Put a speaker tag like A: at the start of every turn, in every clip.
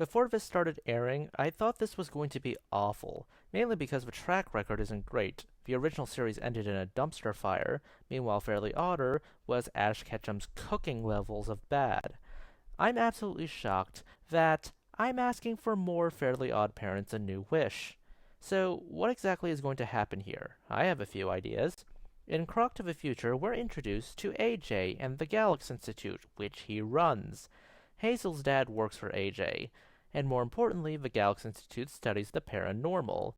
A: Before this started airing, I thought this was going to be awful, mainly because the track record isn't great. The original series ended in a dumpster fire, meanwhile Fairly Odder was Ash Ketchum's cooking levels of bad. I'm absolutely shocked that I'm asking for more Fairly Odd Parents A New Wish. So, what exactly is going to happen here? I have a few ideas. In Croc to the Future, we're introduced to AJ and the Galax Institute, which he runs. Hazel's dad works for AJ, and more importantly, the Galax Institute studies the paranormal.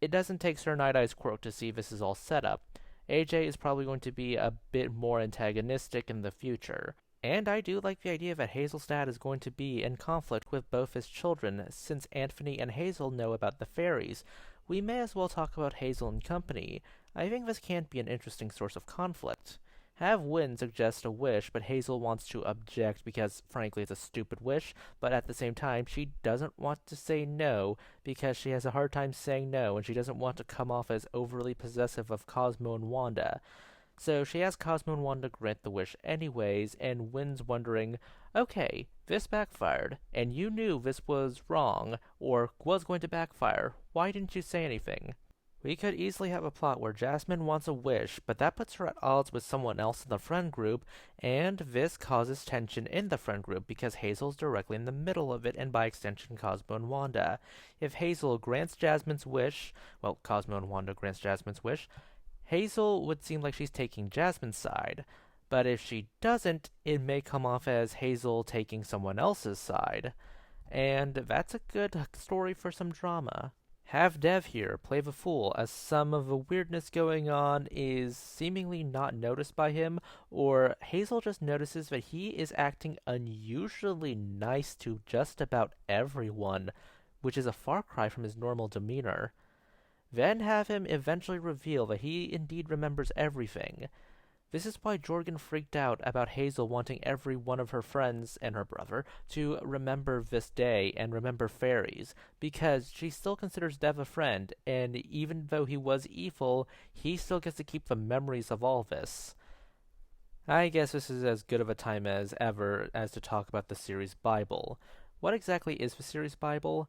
A: It doesn't take Sir Night Eye's quote to see this is all set up. AJ is probably going to be a bit more antagonistic in the future. And I do like the idea that Hazel's dad is going to be in conflict with both his children, since Anthony and Hazel know about the fairies. We may as well talk about Hazel and Company. I think this can't be an interesting source of conflict. Have Wynn suggest a wish, but Hazel wants to object because, frankly, it's a stupid wish, but at the same time, she doesn't want to say no because she has a hard time saying no, and she doesn't want to come off as overly possessive of Cosmo and Wanda. So she asks Cosmo and Wanda to grant the wish anyways, and Wynn's wondering, okay, this backfired, and you knew this was wrong, or was going to backfire. Why didn't you say anything? We could easily have a plot where Jasmine wants a wish, but that puts her at odds with someone else in the friend group, and this causes tension in the friend group because Hazel's directly in the middle of it, and by extension Cosmo and Wanda. If Hazel grants Jasmine's wish, well, Cosmo and Wanda grants Jasmine's wish, Hazel would seem like she's taking Jasmine's side, but if she doesn't, it may come off as Hazel taking someone else's side. And that's a good story for some drama. Have Dev here play the fool, as some of the weirdness going on is seemingly not noticed by him, or Hazel just notices that he is acting unusually nice to just about everyone, which is a far cry from his normal demeanor. Then have him eventually reveal that he indeed remembers everything. This is why Jorgen freaked out about Hazel wanting every one of her friends and her brother to remember this day and remember fairies, because she still considers Dev a friend, and even though he was evil, he still gets to keep the memories of all this. I guess this is as good of a time as ever as to talk about the series Bible. What exactly is the series Bible?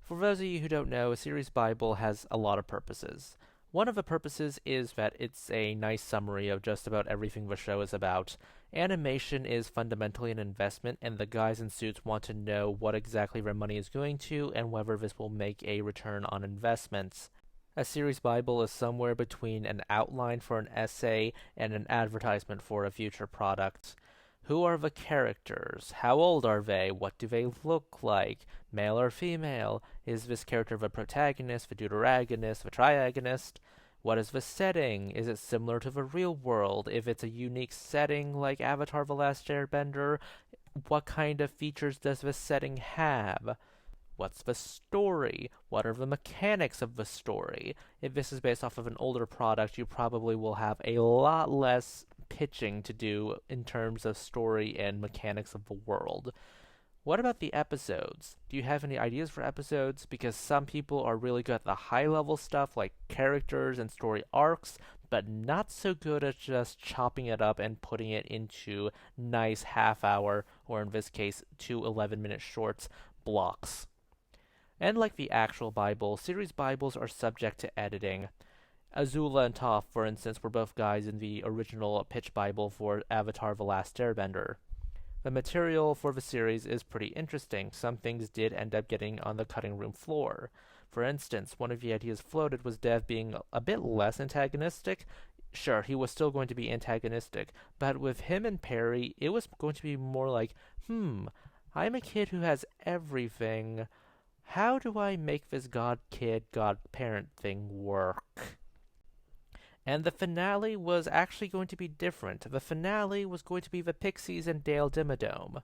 A: For those of you who don't know, a series Bible has a lot of purposes. One of the purposes is that it's a nice summary of just about everything the show is about. Animation is fundamentally an investment, and the guys in suits want to know what exactly their money is going to and whether this will make a return on investments. A series Bible is somewhere between an outline for an essay and an advertisement for a future product. Who are the characters? How old are they? What do they look like? Male or female? Is this character the protagonist, the deuteragonist, the triagonist? What is the setting? Is it similar to the real world? If it's a unique setting like Avatar The Last Airbender, what kind of features does the setting have? What's the story? What are the mechanics of the story? If this is based off of an older product, you probably will have a lot less pitching to do in terms of story and mechanics of the world. What about the episodes? Do you have any ideas for episodes? Because some people are really good at the high level stuff like characters and story arcs, but not so good at just chopping it up and putting it into nice half hour, or in this case, 2 11-minute shorts blocks. And like the actual Bible, series Bibles are subject to editing. Azula and Toph, for instance, were both guys in the original pitch Bible for Avatar The Last Airbender. The material for the series is pretty interesting. Some things did end up getting on the cutting room floor. For instance, one of the ideas floated was Dev being a bit less antagonistic. Sure, he was still going to be antagonistic, but with him and Perry, it was going to be more like, I'm a kid who has everything. How do I make this god-kid, god-parent thing work? And the finale was actually going to be different. The finale was going to be the Pixies and Dale Dimmadome.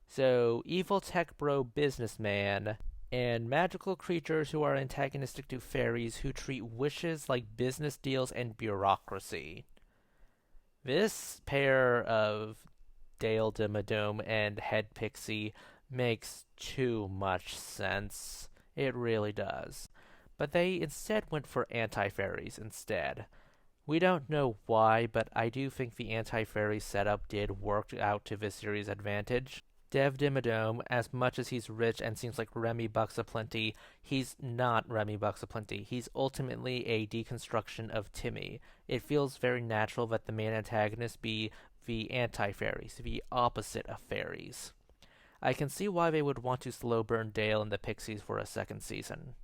A: So, evil tech bro businessman and magical creatures who are antagonistic to fairies who treat wishes like business deals and bureaucracy. This pair of Dale Dimmadome and Head Pixie makes too much sense. It really does. But they instead went for anti-fairies instead. We don't know why, but I do think the anti-fairy setup did work out to this series' advantage. Dev Dimmadome, as much as he's rich and seems like Remy Bucks Aplenty, he's not Remy Bucks Aplenty. He's ultimately a deconstruction of Timmy. It feels very natural that the main antagonist be the anti-fairies, the opposite of fairies. I can see why they would want to slow burn Dale and the Pixies for a second season.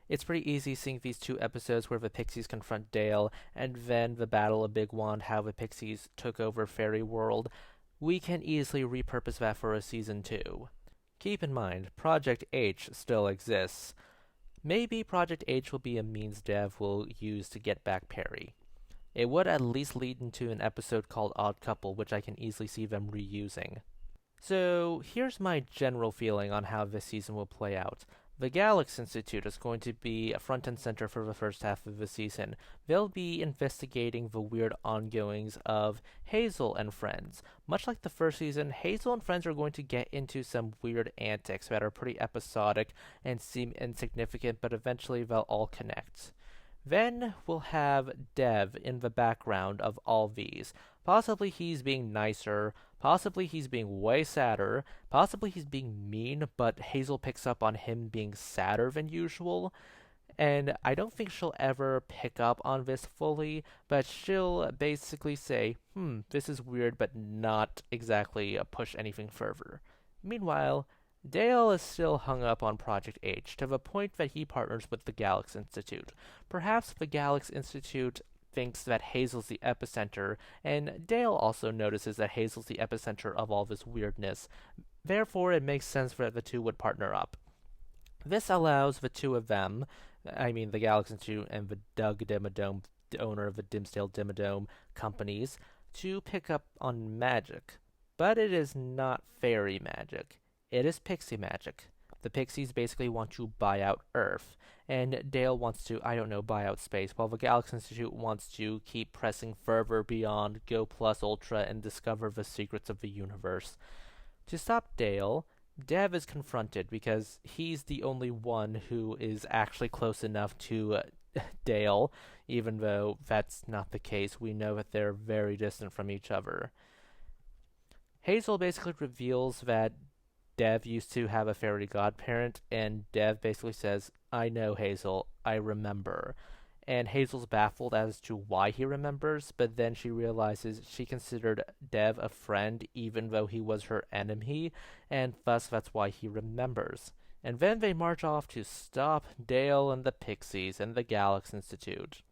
A: It's pretty easy seeing these two episodes where the Pixies confront Dale, and then the Battle of Big Wand, how the Pixies took over Fairy World. We can easily repurpose that for a season 2. Keep in mind, Project H still exists. Maybe Project H will be a means Dev will use to get back Perry. It would at least lead into an episode called Odd Couple, which I can easily see them reusing. So, here's my general feeling on how this season will play out. The Galax Institute is going to be front and center for the first half of the season. They'll be investigating the weird ongoings of Hazel and friends. Much like the first season, Hazel and friends are going to get into some weird antics that are pretty episodic and seem insignificant, but eventually they'll all connect. Then we'll have Dev in the background of all these. Possibly he's being nicer, possibly he's being way sadder, possibly he's being mean, but Hazel picks up on him being sadder than usual. And I don't think she'll ever pick up on this fully, but she'll basically say, this is weird, but not exactly push anything further. Meanwhile, Dale is still hung up on Project H, to the point that he partners with the Galax Institute. Perhaps the Galax Institute thinks that Hazel's the epicenter, and Dale also notices that Hazel's the epicenter of all this weirdness. Therefore, it makes sense that the two would partner up. This allows the two of them, I mean the Galax Institute and the Doug Dimmadome, the owner of the Dimsdale Dimmadome companies, to pick up on magic. But it is not fairy magic. It is pixie magic. The Pixies basically want to buy out Earth, and Dale wants to, buy out space, while the Galax Institute wants to keep pressing further beyond Go Plus Ultra and discover the secrets of the universe. To stop Dale, Dev is confronted because he's the only one who is actually close enough to Dale, even though that's not the case. We know that they're very distant from each other. Hazel basically reveals that Dev used to have a fairy godparent, and Dev basically says, I know, Hazel, I remember. And Hazel's baffled as to why he remembers, but then she realizes she considered Dev a friend even though he was her enemy, and thus that's why he remembers. And then they march off to stop Dale and the Pixies and the Galax Institute.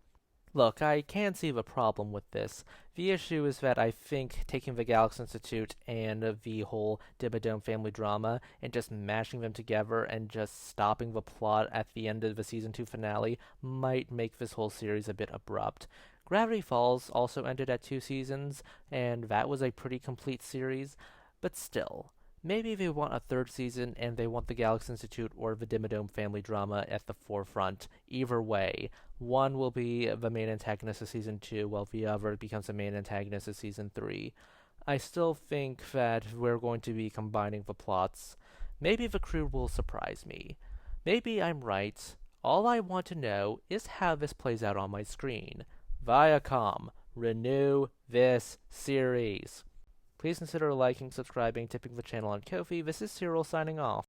A: Look, I can see the problem with this. The issue is that I think taking the Galax Institute and the whole Dimmadome family drama and just mashing them together and just stopping the plot at the end of the season 2 finale might make this whole series a bit abrupt. Gravity Falls also ended at 2 seasons, and that was a pretty complete series, but still. Maybe they want a 3rd season and they want the Galax Institute or the Dimmadome family drama at the forefront. Either way, one will be the main antagonist of season 2, while the other becomes the main antagonist of season 3. I still think that we're going to be combining the plots. Maybe the crew will surprise me. Maybe I'm right. All I want to know is how this plays out on my screen. Viacom, renew this series. Please consider liking, subscribing, tipping the channel on Ko-fi. This is Cyril signing off.